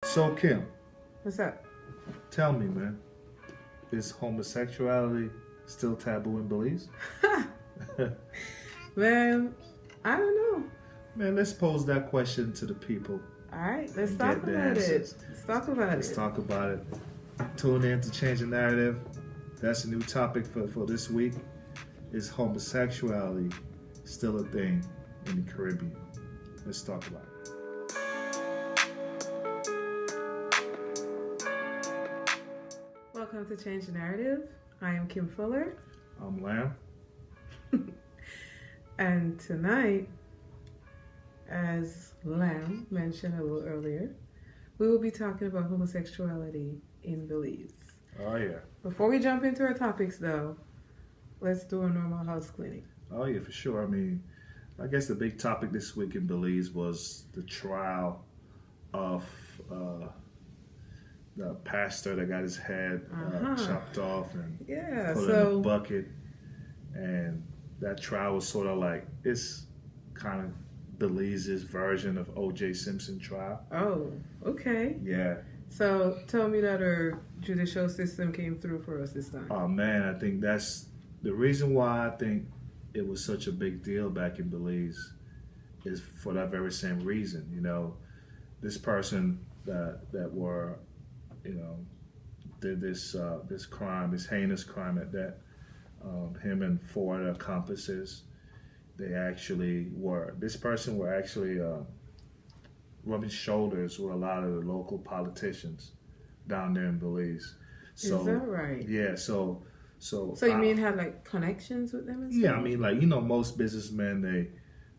So, Kim, What's up? tell me, man, is homosexuality still taboo in Belize? Man, I don't know. Man, let's pose that question to the people. All right, let's and talk get the about it. answers. Let's talk about Let's it. talk about it. Tune in to Change the Narrative. That's a new topic for this week. Is homosexuality still a thing in the Caribbean? Let's talk about it. Welcome to Change the Narrative. I am Kim Fuller. I'm Lamb. And tonight, as Lamb mentioned a little earlier, we will be talking about homosexuality in Belize. Oh, yeah. Before we jump into our topics, though, let's do a normal house cleaning. Oh, yeah, for sure. I mean, I guess the big topic this week in Belize was the trial of the pastor that got his head chopped off and put in a bucket. And that trial was sort of like, it's kind of Belize's version of O.J. Simpson trial. Oh, okay. Yeah. So tell me that our judicial system came through for us this time. Oh, man, I think that's the reason why I think it was such a big deal back in Belize is for that very same reason. You know, this person that were, you know, did this crime, this heinous crime at that, him and four other accomplices, this person were actually rubbing shoulders with a lot of the local politicians down there in Belize. So, is that right? Yeah, so you mean had like connections with them and stuff? Yeah, I mean, like, you know, most businessmen,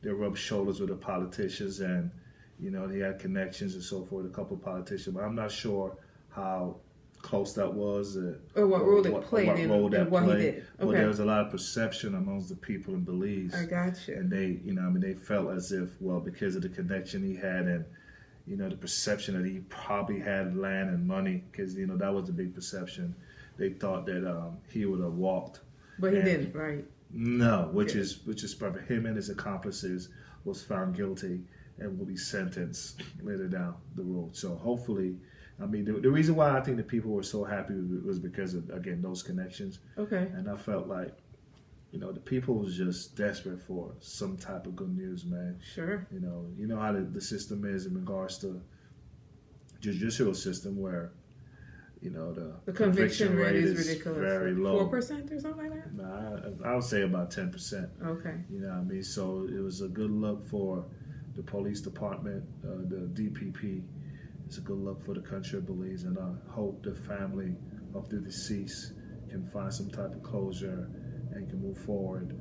they rub shoulders with the politicians, and, you know, they had connections and so forth with a couple of politicians, but I'm not sure how close that was. Or what role it played in what he did. Okay. But there was a lot of perception amongst the people in Belize. I got you. And they, you know, I mean, they felt as if, well, because of the connection he had and, you know, the perception that he probably had land and money, because, you know, that was a big perception. They thought that he would have walked. But he didn't, right? No, which is perfect. Him and his accomplices was found guilty and will be sentenced later down the road. So hopefully, I mean, the reason why I think the people were so happy was because of, again, those connections. Okay. And I felt like, you know, the people was just desperate for some type of good news, man. Sure. You know how the system is in regards to judicial system where, you know, the conviction rate is ridiculous. Very low. 4% or something like that? Nah, I would say about 10%. Okay. You know what I mean? So it was a good look for the police department, the DPP. It's a good look for the country of Belize, and I hope the family of the deceased can find some type of closure and can move forward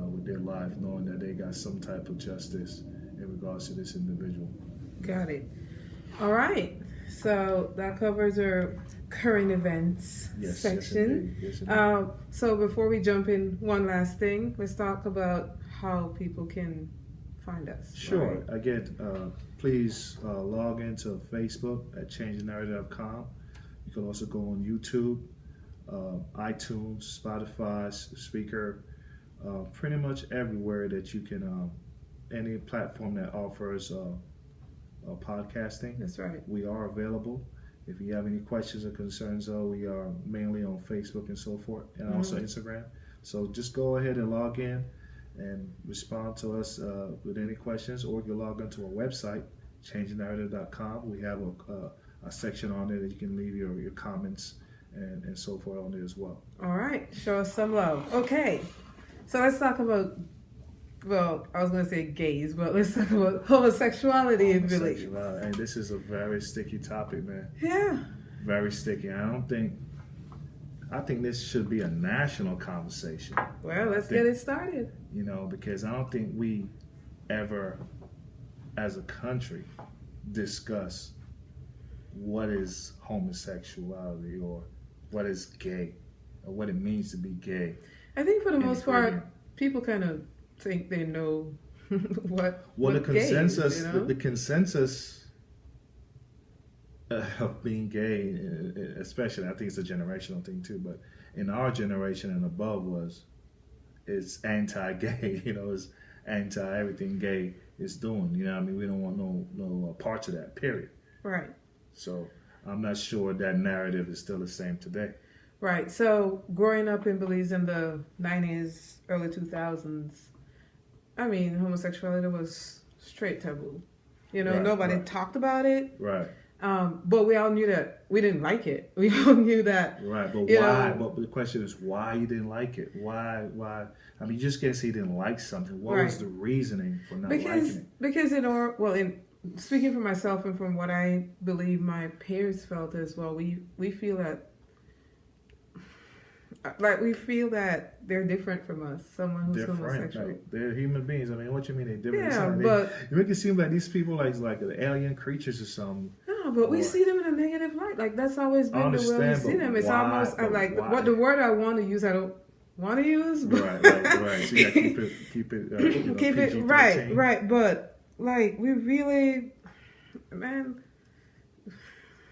with their life, knowing that they got some type of justice in regards to this individual. Got it. All right. So that covers our current events section. Yes, indeed. So before we jump in, one last thing. Let's talk about how people can find us. Sure. Right? Again, please log into Facebook at changethenarrative.com. You can also go on YouTube, iTunes, Spotify, Speaker, pretty much everywhere that you can, any platform that offers podcasting. That's right. We are available. If you have any questions or concerns, though, we are mainly on Facebook and so forth, and also Instagram. So just go ahead and log in and respond to us with any questions, or you can log onto our website, changethenarrative.com. We have a section on there that you can leave your comments and so forth on there as well. All right. Show us some love. Okay. So let's talk about, well, I was going to say gays, but let's talk about homosexuality in Belize. And this is a very sticky topic, man. Yeah. Very sticky. I think this should be a national conversation. Well, let's get it started. You know, because I don't think we ever, as a country, discuss what is homosexuality or what is gay or what it means to be gay. I think for the most part, people kind of think they know what the consensus gay is, you know? the consensus of being gay, especially, I think it's a generational thing too, but in our generation and above it's anti-gay, you know, it's anti-everything gay is doing, you know what I mean? We don't want no parts of that, period. Right. So I'm not sure that narrative is still the same today. Right. So growing up in Belize in the 90s, early 2000s, I mean, homosexuality was straight taboo. You know, Right, nobody right. talked about it. Right. But we all knew that we didn't like it. We all knew that. Right, but You why? know, But the question is why you didn't like it? Why? I mean, you just can't say you didn't like something. What was Right. the reasoning for not because liking it? because in our well, in speaking for myself and from what I believe my peers felt as well, we feel that we feel that they're different from us. Someone who's Different, homosexual. like they're human beings. I mean, what you mean they're different? It's Yeah, not- but you make it seem like these people like alien creatures or something. no, but we Or- see them in a negative light. Like that's always I been the way we understand, see but them. It's why? almost But like why? what the word I want to use. I don't want to use. But Right. So you gotta keep it, keep it PG-13. right. But like we really, man,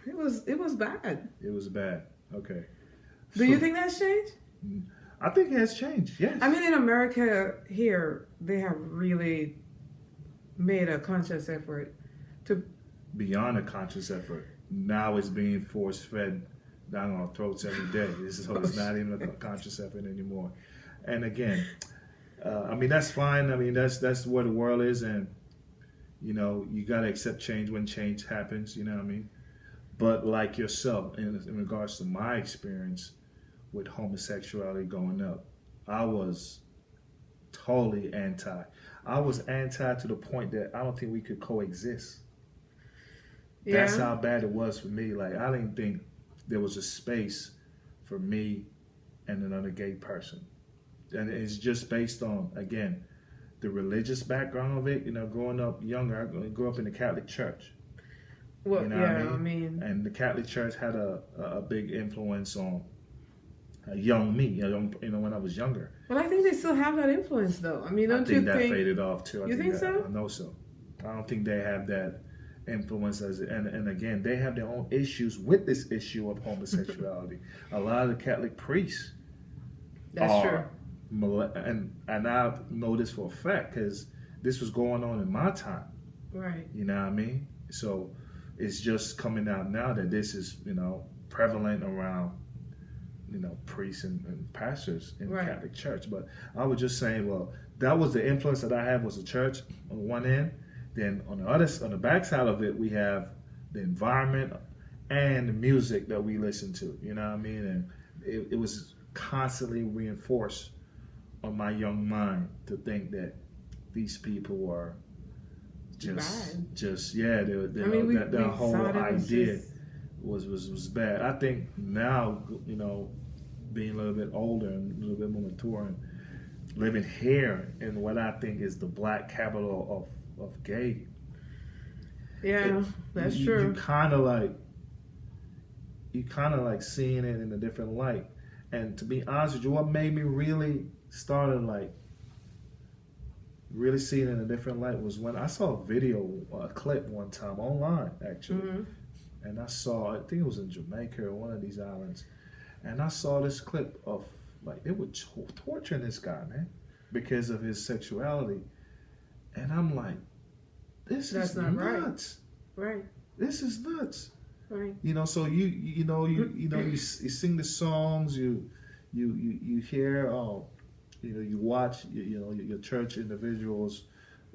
it was bad. It was bad. Okay. Do you think that's changed? I think it has changed. Yes. I mean, in America here, they have really made a conscious effort to. Beyond a conscious effort, now it's being force fed down our throats every day. So it's not even a conscious effort anymore. And again, I mean that's fine. I mean that's where the world is, and you know you gotta accept change when change happens. You know what I mean? But like yourself, in regards to my experience with homosexuality growing up, I was totally anti. I was anti to the point that I don't think we could coexist. Yeah. That's how bad it was for me. Like I didn't think there was a space for me and another gay person. And it's just based on, again, the religious background of it. You know, growing up younger, I grew up in the Catholic Church. Well, You know yeah, what I mean? And the Catholic Church had a big influence on young me, when I was younger. Well, I think they still have that influence, though. I mean, I don't think you that think? faded off too. You think so? I know so. I don't think they have that influence and again, they have their own issues with this issue of homosexuality. A lot of the Catholic priests That's true. and I know this for a fact because this was going on in my time. Right. You know what I mean? So it's just coming out now that this is, prevalent around, priests and pastors in the Catholic Church. But I was just saying, well, that was the influence that I had was the church on one end. Then on the backside of it, we have the environment and the music that we listen to. You know what I mean? And it was constantly reinforced on my young mind to think that these people were that whole idea was bad. I think now, being a little bit older and a little bit more mature and living here in what I think is the black capital of gay. Yeah, that's true. You kind of like seeing it in a different light. And to be honest with you, what made me really started really seeing it in a different light was when I saw a clip one time online actually. Mm-hmm. And I think it was in Jamaica or one of these islands. And I saw this clip of they were torturing this guy, man, because of his sexuality. And I'm like, this is nuts. Right. This is nuts. Right. So you sing the songs, you hear, you watch, your church individuals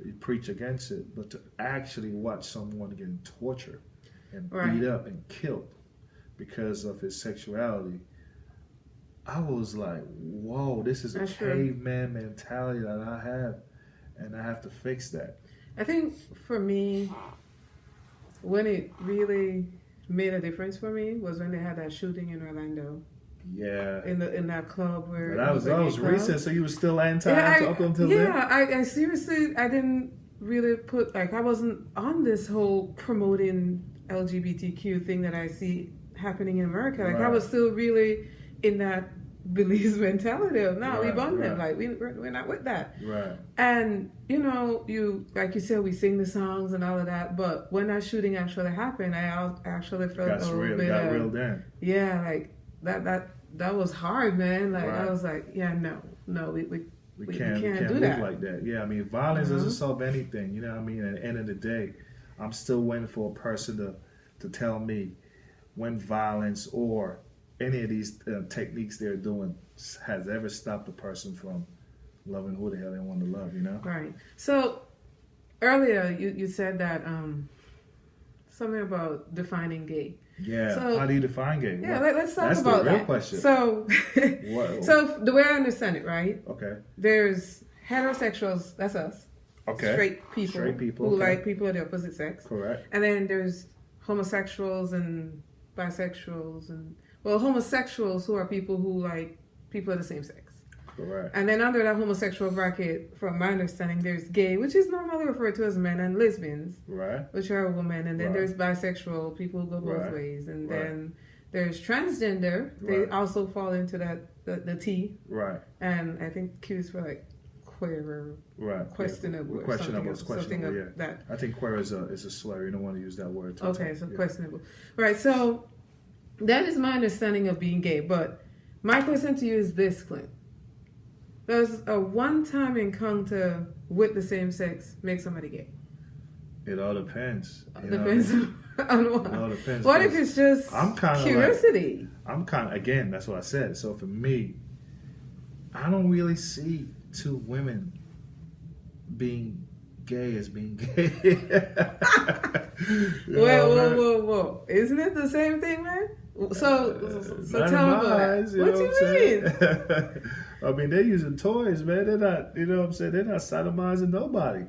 you preach against it, but to actually watch someone getting tortured and beat up and killed because of his sexuality, I was like, whoa, this is a caveman mentality that I have, and I have to fix that. I think for me, when it really made a difference for me was when they had that shooting in Orlando. Yeah. In that club where that was recent, so you were still anti up until then? Yeah, I seriously, I didn't really I wasn't on this whole promoting LGBTQ thing that I see happening in America. I was still really in that Belize mentality of we bond them. Like we're not with that. Right. And you like you said, we sing the songs and all of that. But when that shooting actually happened, I actually felt real then. Yeah, like that was hard, man. Like I was like, yeah, no, we can't do move that like that. Yeah, I mean, violence doesn't solve anything. You know what I mean? At the end of the day, I'm still waiting for a person to tell me when violence or any of these techniques they're doing has ever stopped a person from loving who the hell they want to love, you know? Right. So earlier you said that something about defining gay. Yeah. So, how do you define gay? Yeah, let's talk That's about the real that. question. So, so the way I understand it, right? Okay. There's heterosexuals, that's us. Okay. Straight people who like people of the opposite sex. Correct. And then there's homosexuals and bisexuals and homosexuals who are people who like people of the same sex. Correct. And then under that homosexual bracket, from my understanding, there's gay, which is normally referred to as men, and lesbians, right, which are women. And then right. there's bisexual, people who go both right. ways. And right. then there's transgender. They right. also fall into that the T. Right. And I think Q is for like queer or right. questionable. Yeah. Questionable. Something yeah. that. I think queer is a slur. You don't want to use that word. Okay, so yeah. questionable. Right. So that is my understanding of being gay. But my question to you is this, Clint. Does a one-time encounter with the same sex make somebody gay? It all depends. Depends on what. It all depends. What if it's just curiosity? Again, that's what I said. So for me, I don't really see two women being gay as being gay. Whoa. Isn't it the same thing, man? So tell me about that. What do you mean? I mean, they're using toys, man. They're not, you know what I'm saying? They're not sodomizing nobody.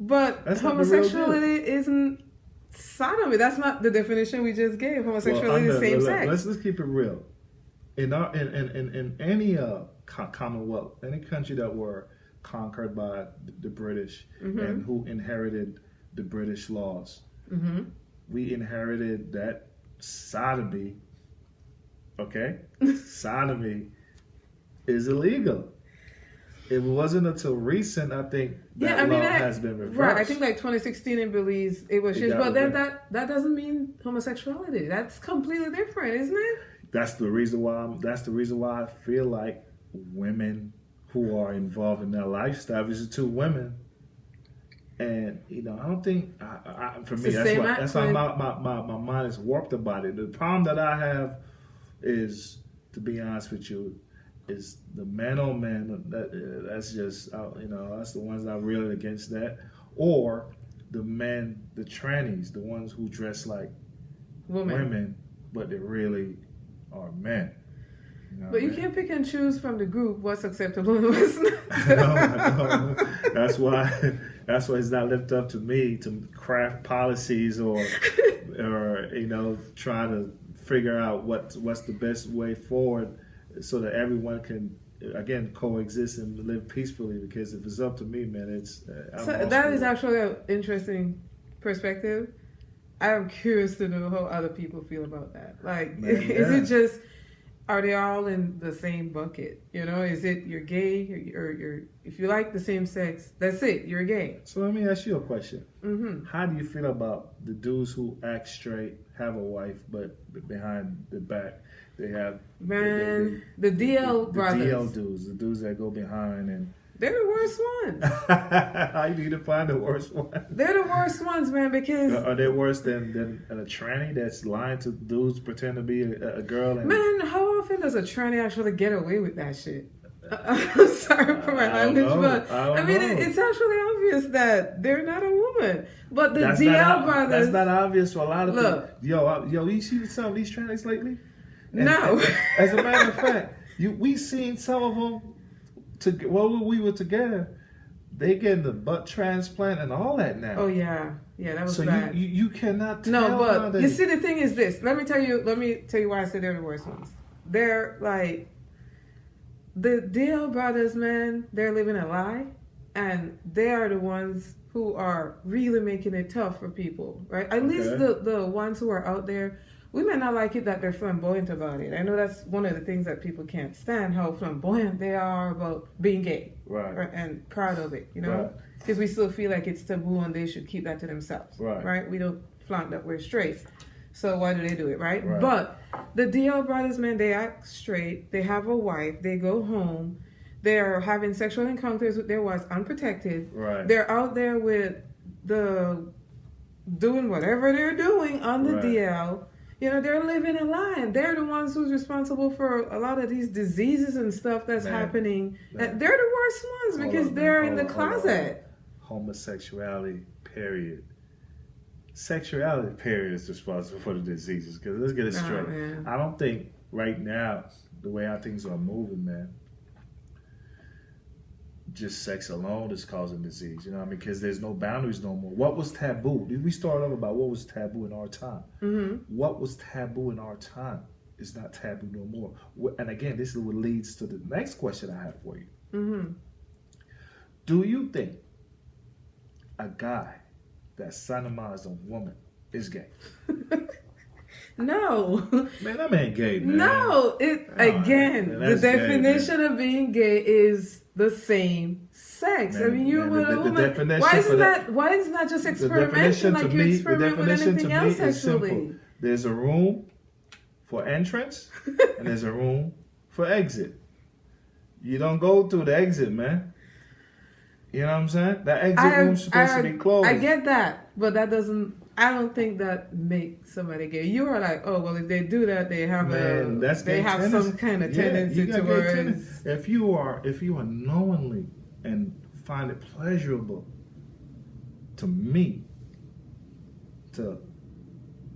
But that's homosexuality isn't sodomy. That's not the definition we just gave. Homosexuality is same sex. Let's keep it real. In any commonwealth, any country that were conquered by the British mm-hmm. and who inherited the British laws, mm-hmm. we inherited that sodomy. Okay, sodomy is illegal. It wasn't until recent, I think, that law has been reversed. Right, I think like 2016 in Belize, it was changed. But then that doesn't mean homosexuality. That's completely different, isn't it? That's the reason why I feel like women who are involved in that lifestyle, these are two women, and I don't think for me that's why my mind is warped about it. The problem that I have is, to be honest with you, is the man on man. That's just that's the ones that really against that, or the men, the trannies, the ones who dress like women, but they really are men. But you can't pick and choose from the group what's acceptable and what's not. No. That's why it's not left up to me to craft policies or try to figure out what's the best way forward so that everyone can again coexist and live peacefully. Because if it's up to me, man, that is actually an interesting perspective. I am curious to know how other people feel about that. Like, is it just, are they all in the same bucket? Is it you're gay or you're if you like the same sex, that's it, you're gay. So let me ask you a question. Mm-hmm. How do you feel about the dudes who act straight, have a wife, but behind the back they have the DL brothers, the DL dudes, the dudes that go behind and. They're the worst ones. How do you define the worst ones? They're the worst ones, man, because... Are they worse than a tranny that's lying to dudes, pretend to be a girl? Man, how often does a tranny actually get away with that shit? I'm sorry for my language, but I mean, it's actually obvious that they're not a woman. But the DL brothers... That's not obvious for a lot of people. Yo, you see some of these trannies lately? No. As a matter of fact, we seen some of them... While we were together, they getting the butt transplant and all that now. Oh yeah, that was bad. So you cannot tell. No, but you see, the thing is this. Let me tell you why I say they're the worst ones. They're like the DL brothers, man. They're living a lie, and they are the ones who are really making it tough for people, right? At least the ones who are out there. We may not like it that they're flamboyant about it. I know that's one of the things that people can't stand, how flamboyant they are about being gay. Right. And proud of it, Because we still feel like it's taboo and they should keep that to themselves. Right? We don't flaunt that we're straight. So why do they do it, right? But the DL brothers, man, they act straight. They have a wife. They go home. They're having sexual encounters with their wives unprotected. Right. They're out there with the doing whatever they're doing on the Right. DL. You know, they're living a lie, and they're the ones who's responsible for a lot of these diseases and stuff that's Man. happening. Man. And they're the worst ones Hold because on, they're man. in the Hold on, hold on. closet. Homosexuality, period. Sexuality, period, is responsible for the diseases. Because let's get it Oh, straight. man. I don't think right now, the way how things are moving, man, just sex alone is causing disease. You know what I mean? Because there's no boundaries no more. What was taboo? We start off about what was taboo in our time. Mm-hmm. What was taboo in our time is not taboo no more. And again, this is what leads to the next question I have for you. Mm-hmm. Do you think a guy that sodomizes a woman is gay? No. Man, that man gay, man. No. Again, man, the that's gay, definition of being gay is the same sex. Man, I mean, you're man, with a the woman. definition Why for isn't that- why isn't that just The experimental definition like to you me, the experiment with definition to anything me else is sexually? simple. There's a room for entrance and there's a room for exit. You don't go through the exit, man. You know what I'm saying? That exit room's supposed to be closed. I get that, but that doesn't. I don't think that makes somebody gay. You are like, oh well, if they do that, they have Man, that's they gay have tendency. some kind of Yeah, tendency you got gay towards. tendency. If you are knowingly and find it pleasurable to me to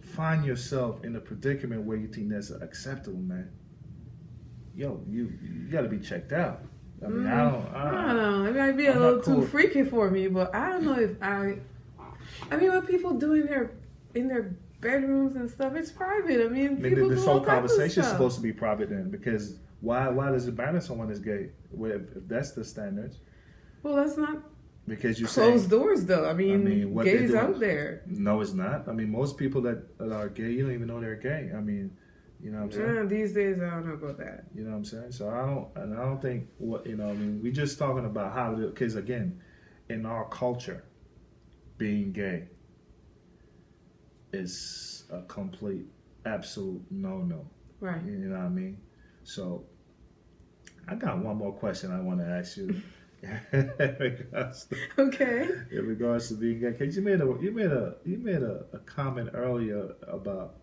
find yourself in a predicament where you think that's acceptable, man, yo, you got to be checked out. I mean, I don't know. It might be a I'm little not too cool. freaky for me, but I don't know if I mean, what people do in their bedrooms and stuff, it's private. I mean, people this do whole all types of conversation is stuff. supposed to be private then, because why does it matter someone is gay if that's the standards? Well, that's not Because you closed say doors, though. I mean, what they gays do- out there. No, it's not. I mean, most people that are gay, you don't even know they're gay. I mean, you know what I'm saying? These days, I don't know about that. You know what I'm saying? So I don't think what you know. I mean, we're just talking about how to, because again, in our culture, being gay is a complete, absolute no. Right. You know what I mean? So I got one more question I want to ask you. Okay. In regards to being gay, because you made a comment earlier about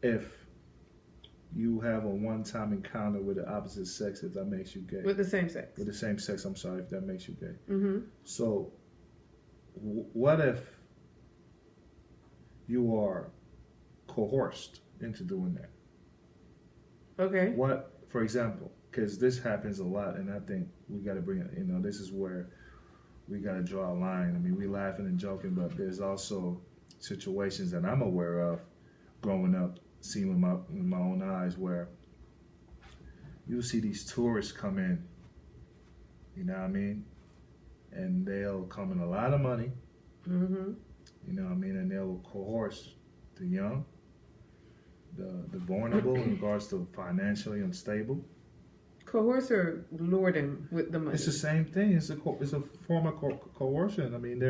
if you have a one-time encounter with the opposite sex, if that makes you gay. With the same sex. With the same sex, I'm sorry, if that makes you gay. Mm-hmm. So, what if you are coerced into doing that? Okay. What, for example, because this happens a lot, and I think we got to bring it, this is where we got to draw a line. I mean, we laughing and joking, but there's also situations that I'm aware of growing up, seeing with my own eyes, where you see these tourists come in, you know what I mean? And they'll come in a lot of money, Mm-hmm. you know what I mean? And they'll coerce the young, the vulnerable in regards to financially unstable. Coerce or lure them with the money. It's the same thing. It's a form of coercion. I mean,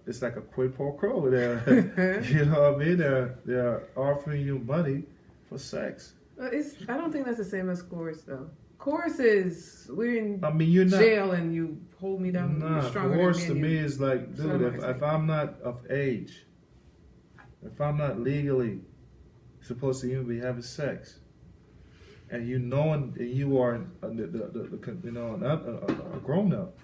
it's like a quid pro quo. You know what I mean? They're offering you money for sex. I don't think that's the same as coerce, though. Coerce is we're in You're not jail and you hold me down. Nah, you're stronger coerce than to me. me is like, dude, if I'm not of age, if I'm not legally supposed to even be having sex, and you knowing that you are a grown up,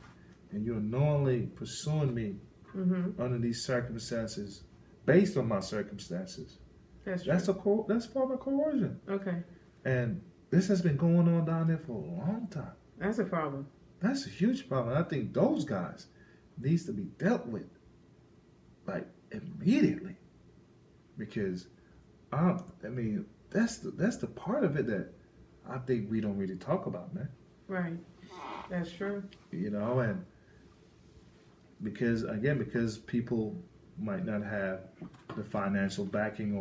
and you're knowingly pursuing me Mm-hmm. under these circumstances, based on my circumstances, That's that's a form of coercion, okay. and this has been going on down there for a long time. That's a problem. That's a huge problem. I think those guys needs to be dealt with, like, immediately, because that's the part of it that I think we don't really talk about, man. Right. That's true. And because people might not have the financial backing,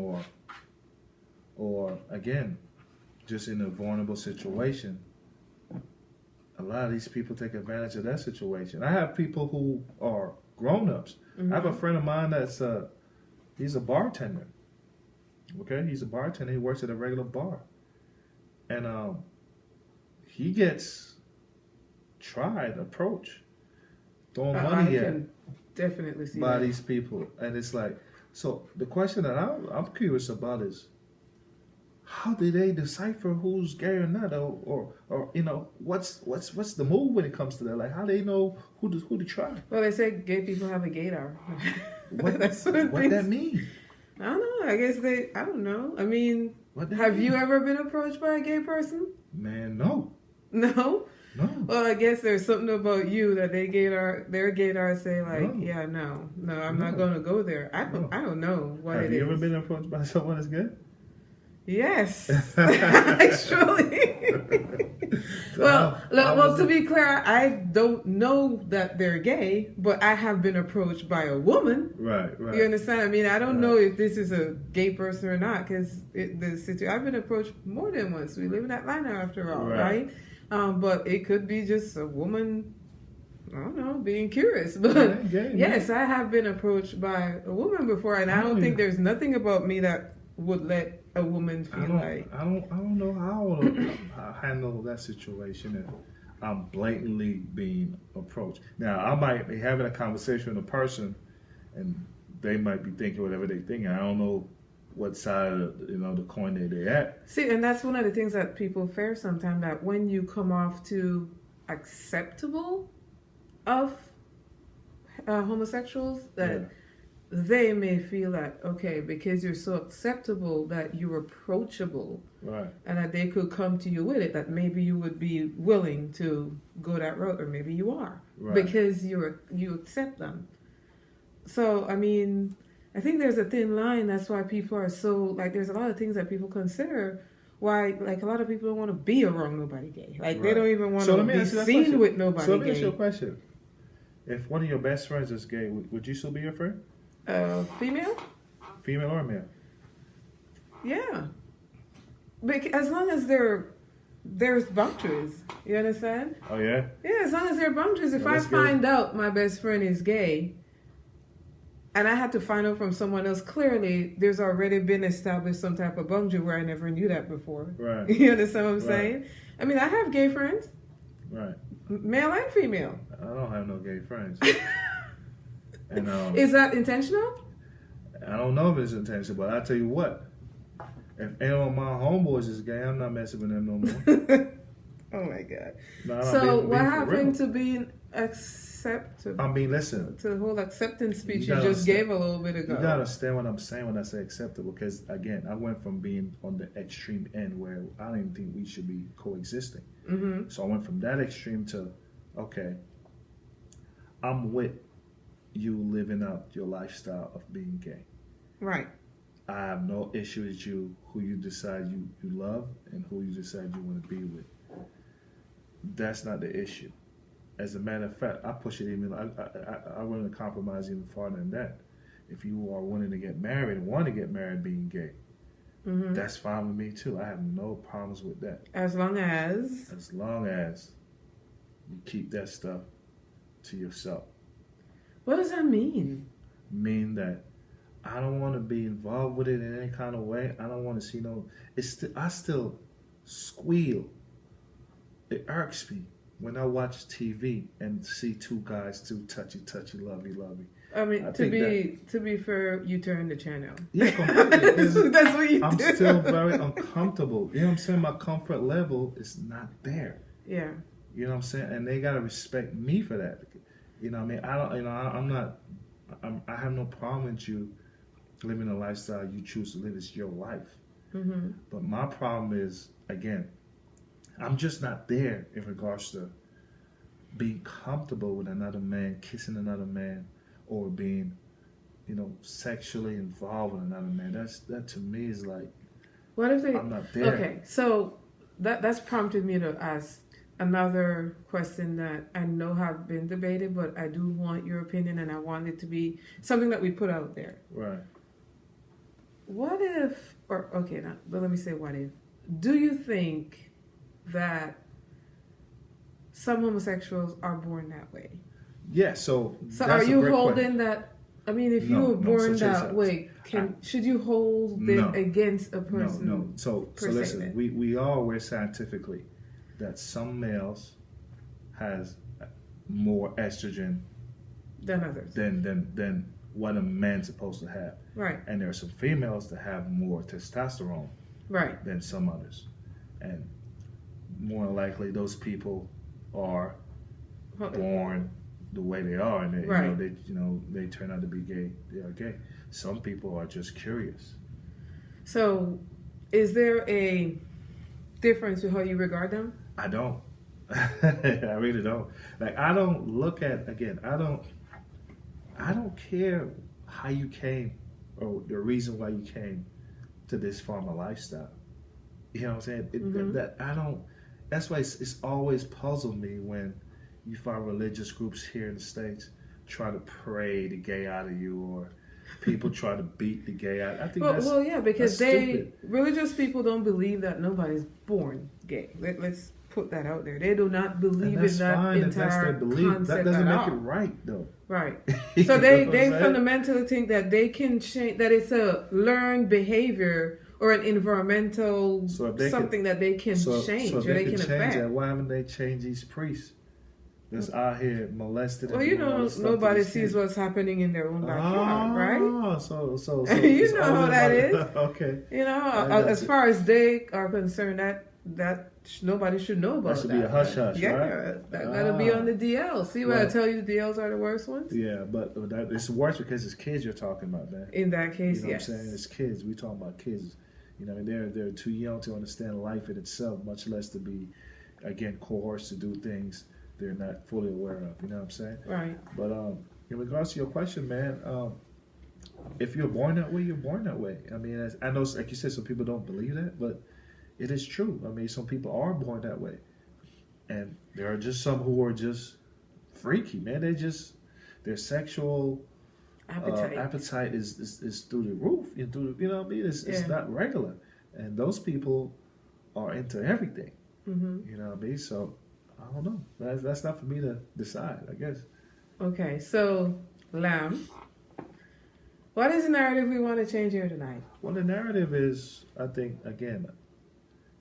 or again, just in a vulnerable situation, a lot of these people take advantage of that situation. I have people who are grown-ups. Mm-hmm. I have a friend of mine that's he's a bartender. Okay, he's a bartender. He works at a regular bar, and he gets approached, throwing money at. definitely see by that. these people, and it's like, so the question that I'm curious about is, how do they decipher who's gay or not, or what's the move when it comes to that? Like, how do they know who to try? Well, they say gay people have a gaydar. What That's what that mean? I don't know. I guess I don't know. I mean, What that have mean? you ever been approached by a gay person? Man, no. No? No. Well, I guess there's something about you that their gaydar say like, No. yeah, no, I'm No. not going to go there. I No. don't know what it Have is. you ever been approached by someone that's gay? Yes, actually. Well, to be clear, I don't know that they're gay, but I have been approached by a woman. Right. You understand? I mean, I don't Right. know if this is a gay person or not, because I've been approached more than once. We live in Atlanta after all, right? But it could be just a woman, I don't know, being curious. But gay, yes, I have been approached by a woman before, and I don't think there's nothing about me that would let a woman feel like. I don't know how I handle that situation if I'm blatantly being approached. Now, I might be having a conversation with a person, and they might be thinking whatever they think. I don't know what side of the coin they're at. See, and that's one of the things that people fear sometimes, that when you come off too acceptable of homosexuals, that they may feel that, okay, because you're so acceptable that you're approachable, Right. and that they could come to you with it, that maybe you would be willing to go that route, or maybe you are, Right. because you accept them. So, I mean, I think there's a thin line. That's why people are so, like, there's a lot of things that people consider why, like, a lot of people don't want to be around nobody gay. Like, they don't even want to be seen with nobody So let me gay. ask you a question. If one of your best friends is gay, would you still be your friend? Female? Female or male? Yeah. As long as there's boundaries. You understand? Oh, yeah? Yeah, as long as there are boundaries. If Well, I that's good. find out my best friend is gay, and I had to find out from someone else, clearly there's already been established some type of boundary where I never knew that before. Right. You understand what I'm Right. saying? I mean, I have gay friends, Right. male and female. I don't have no gay friends. And Is that intentional? I don't know if it's intentional, but I'll tell you what. If any of my homeboys is gay, I'm not messing with them no more. Oh my God. No, I'm So being what for happened real. to being acceptable? I mean, listen. To the whole acceptance speech You you gotta just gave a little bit You ago. gotta understand what I'm saying when I say acceptable, because again, I went from being on the extreme end where I don't even think we should be coexisting. Mm-hmm. So I went from that extreme to, okay, I'm with you living out your lifestyle of being gay. Right. I have no issue with you, who you decide you love and who you decide you want to be with. That's not the issue. As a matter of fact, I push it even, I want to compromise even farther than that. If you are wanting to get married and want to get married being gay, Mm-hmm. that's fine with me too. I have no problems with that. As long as. As long as you keep that stuff to yourself. What does that mean? Mean that I don't want to be involved with it in any kind of way. I don't want to see no. I still squeal. It irks me when I watch TV and see two guys too touchy, lovey. I mean, I to think be fair, you turn the channel. Yeah, completely. That's what you I'm do. still very uncomfortable. You know what I'm saying? My comfort level is not there. Yeah. You know what I'm saying? And they gotta respect me for that. You know what I mean? I don't. You know, I'm not. I have no problem with you living a lifestyle you choose to live. It's your life. Mm-hmm. But my problem is, again, I'm just not there in regards to being comfortable with another man, kissing another man, or being, sexually involved with another man. That to me is like, What if they? I'm not there. Okay, so that's prompted me to ask another question that I know have been debated, but I do want your opinion, and I want it to be something that we put out there. Right. What if, but let me say what if. Do you think that some homosexuals are born that way? Yeah. So So that's are a you great holding question. that? I mean, if you No, were born so check that this out. way, should you hold it No. against a person? No. So per se listen, then? we are aware scientifically that some males has more estrogen than others. than what a man's supposed to have. Right. And there are some females that have more testosterone Right. than some others, and more likely those people are born the way they are, and Right. they turn out to be gay. They are gay. Some people are just curious. So, is there a difference with how you regard them? I don't. I really don't. Like, I don't look at, again, I don't care how you came or the reason why you came to this form of lifestyle. You know what I'm saying? That's why it's always puzzled me when you find religious groups here in the States try to pray the gay out of you, or people try to beat the gay out. I think because that's stupid. religious people don't believe that nobody's born gay. Let's put that out there. They do not believe in that fine, entire that's their belief. concept That doesn't at make all. it right, though. Right. You So know they what I'm saying? fundamentally think that they can change, that it's a learned behavior or an environmental something that they can change So if or they they can change affect. that, why haven't they changed these priests that's out here molested? Well, and you doing all know, this stuff nobody to these sees kids? what's happening in their own backyard, right? Oh, so You it's know only how that about- is. Okay. You know, That's as it. far as they are concerned, that nobody should know about That should be a hush hush, yeah, right? that'll be on the DL. See why I Well- tell you the DLs are the worst ones? Yeah, but it's worse because it's kids you're talking about, man. In that case, You know yes. what I'm saying? It's kids. We talking about kids. You know, they're too young to understand life in itself, much less to be, again, coerced to do things they're not fully aware of. You know what I'm saying? Right. But in regards to your question, man, if you're born that way, you're born that way. I mean, I know, like you said, some people don't believe that, but it is true. I mean, some people are born that way, and there are just some who are just freaky, man. Their sexual appetite is through the roof. You know what I mean? It's not regular, and those people are into everything. Mm-hmm. You know what I mean? So I don't know. That's not for me to decide, I guess. Okay, so Lamb, what is the narrative we want to change here tonight? Well, the narrative is, I think, again,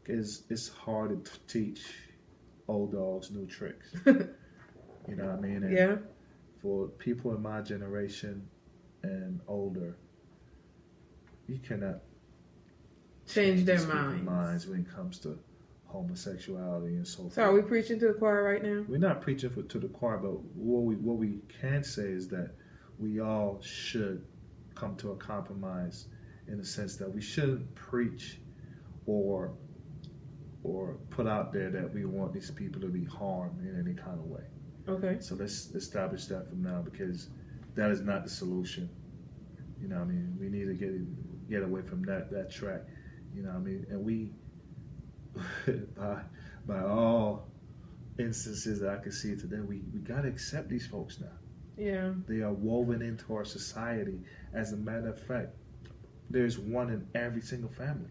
it's hard to teach old dogs new tricks. You know what I mean? And Yeah. for people in my generation and older, you cannot Change their these people's minds. minds when it comes to homosexuality and so forth. So are we preaching to the choir right now? We're not preaching to the choir, but what we can say is that we all should come to a compromise in the sense that we shouldn't preach or put out there that we want these people to be harmed in any kind of way. Okay. So let's establish that from now, because that is not the solution. You know what I mean? We need to get away from that track. You know what I mean? And we, by all instances that I can see today, we got to accept these folks now. Yeah. They are woven into our society. As a matter of fact, there's one in every single family.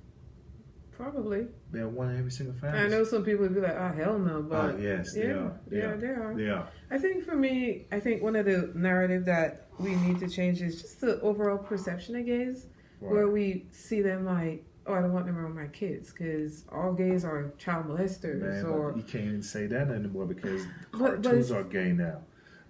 Probably. They're one in every single family. I know some people would be like, oh, hell no. But yes, yeah, they are. They are. They are. I think for me, one of the narrative that we need to change is just the overall perception of gays, Right. where we see them like, oh, I don't want them around my kids because all gays are child molesters. Man, or but you can't even say that anymore because the But cartoons are gay now.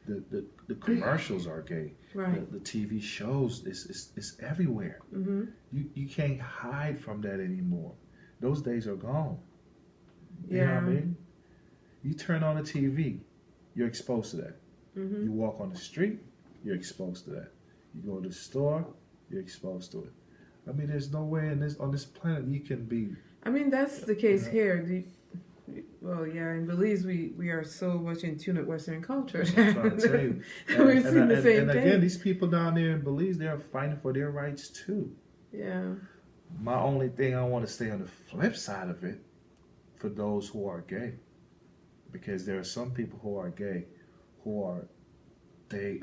The commercials are gay. right. The TV shows it's everywhere. Mm-hmm. You can't hide from that anymore. Those days are gone. You Yeah. know what I mean? You turn on the TV, you're exposed to that. Mm-hmm. You walk on the street, you're exposed to that. You go to the store, you're exposed to it. I mean, there's no way on this planet you can be. I mean, that's the case Yeah. here. Well, yeah, in Belize, we are so much in tune with Western culture. I'm trying to tell you. We've seen the same and thing. again, these people down there in Belize, they are fighting for their rights too. Yeah. My only thing, I want to stay on the flip side of it for those who are gay, because there are some people who are gay who are they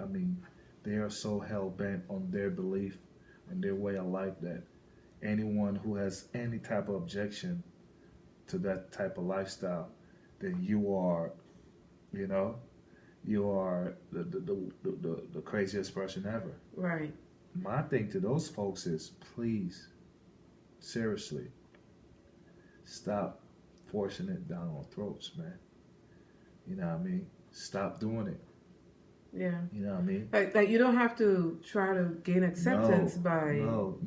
are so hell bent on their belief and their way of life that anyone who has any type of objection to that type of lifestyle, then you are the craziest person ever. Right. My thing to those folks is, please, seriously, stop forcing it down our throats, man. You know what I mean? Stop doing it. Yeah. You know what I mean? Like you don't have to try to gain acceptance by no.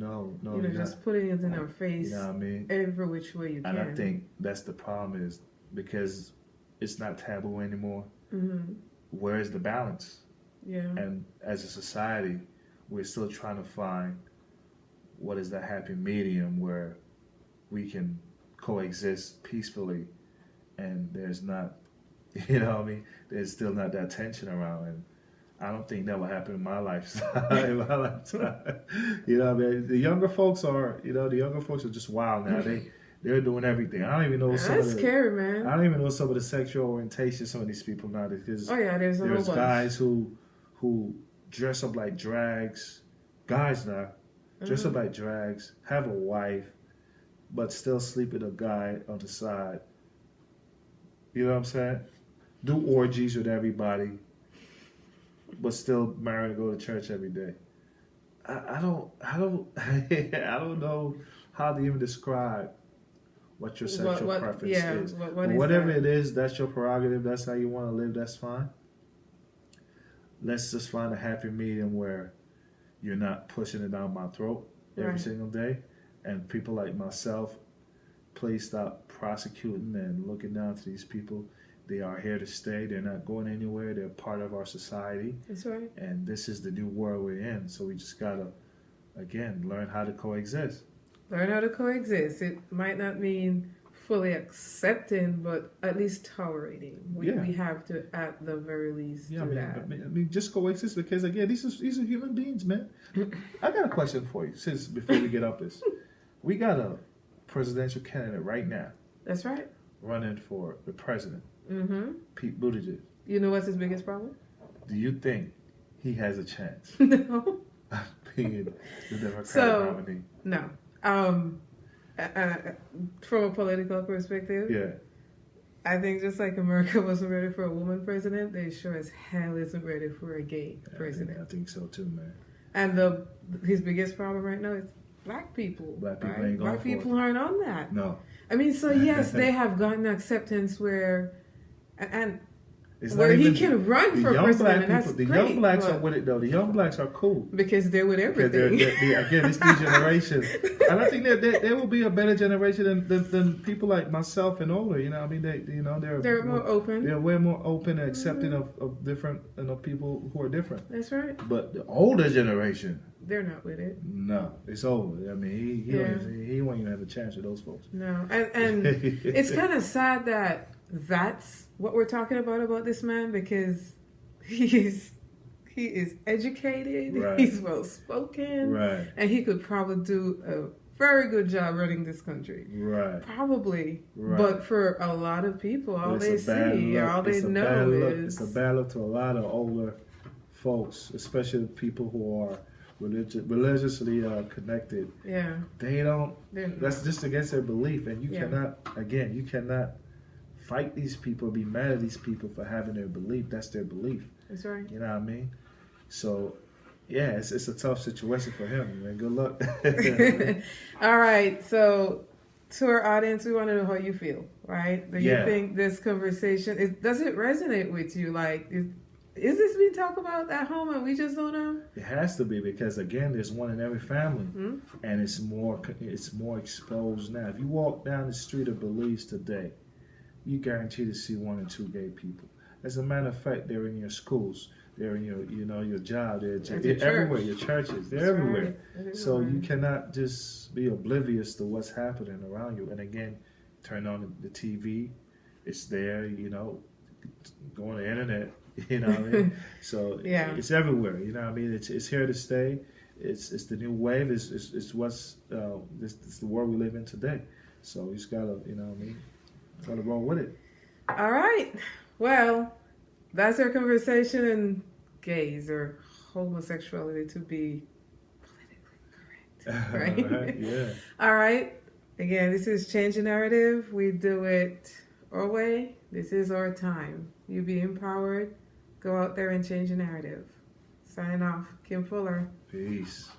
just putting it in our face. You know what I mean? Every which way you can. And I think that's the problem is because it's not taboo anymore. Mm-hmm. Where is the balance? Yeah. And as a society, we're still trying to find what is that happy medium where we can coexist peacefully, and there's not, you know what I mean? There's still not that tension around, and I don't think that will happen in my lifestyle. In my lifetime, you know what I mean? The younger folks are just wild now. They're doing everything. I don't even know That's scary, man. I don't even know some of the sexual orientation some of these people now. Because there's guys who dress up like drags, guys now dress up like drags, have a wife, but still sleep with a guy on the side. You know what I'm saying? Do orgies with everybody, but still marry and go to church every day. I don't I don't know how to even describe what your sexual preference is. Whatever it is, that's your prerogative. That's how you want to live. That's fine. Let's just find a happy medium where you're not pushing it down my throat every single day. And people like myself, please stop prosecuting and looking down to these people. They are here to stay. They're not going anywhere. They're part of our society. That's right. And this is the new world we're in. So we just gotta, again, learn how to coexist. Learn how to coexist. It might not mean fully accepting, but at least tolerating. We have to, at the very least, do that. I mean, just coexist because, again, these are human beings, man. I got a question for you, before we get up this. We got a presidential candidate right now. That's right. Running for the president. Mm-hmm. Pete Buttigieg. You know what's his biggest problem? Do you think he has a chance? No. Of being the Democratic nominee? No. From a political perspective, I think just like America wasn't ready for a woman president, they sure as hell isn't ready for a gay president. I think so too, man. And his biggest problem right now is black people. Black people ain't going Black people aren't on that. No. I mean, so yes, they have gotten acceptance where he can run for president, and that's the great. Young blacks are with it, though. The young blacks are cool. Because they're with everything. Again, it's new generation. And I think that there will be a better generation than people like myself and older. You know what I mean? They're more open. They're way more open and accepting of different people who are different. That's right. But the older generation, they're not with it. No, it's over. I mean, he won't even have a chance with those folks. No, and it's kind of sad that that's what we're talking about this man, because he is educated, right. He's well spoken, right. And he could probably do a very good job running this country, right? Probably, right. But for a lot of people, all they see, all they know is it's a bad look to a lot of older folks, especially people who are religiously connected. Yeah, they don't. That's just against their belief, and you cannot fight these people, be mad at these people for having their belief. That's their belief. That's right. You know what I mean? So, yeah, it's a tough situation for him, man. Good luck. All right. So, to our audience, we want to know how you feel, right? Do you think this conversation, does it resonate with you? Like, is this being talked about at home and we just don't know? It has to be, because, again, there's one in every family. Mm-hmm. And it's more exposed now. If you walk down the street of Belize today, you guarantee to see 1 or 2 gay people. As a matter of fact, they're in your schools, they're in your job, they're everywhere, your churches, they're everywhere. Right. So you cannot just be oblivious to what's happening around you. And again, turn on the TV, it's there, go on the internet, you know what I mean? So it's everywhere, you know what I mean? It's here to stay. It's the new wave. It's what's it's the world we live in today. So you just gotta, you know what I mean? Gotta roll with it. All right. Well, that's our conversation in gays or homosexuality, to be politically correct. Right? Yeah. All right. Again, this is Change the Narrative. We do it our way. This is our time. You be empowered. Go out there and change the narrative. Signing off. Kim Fuller. Peace.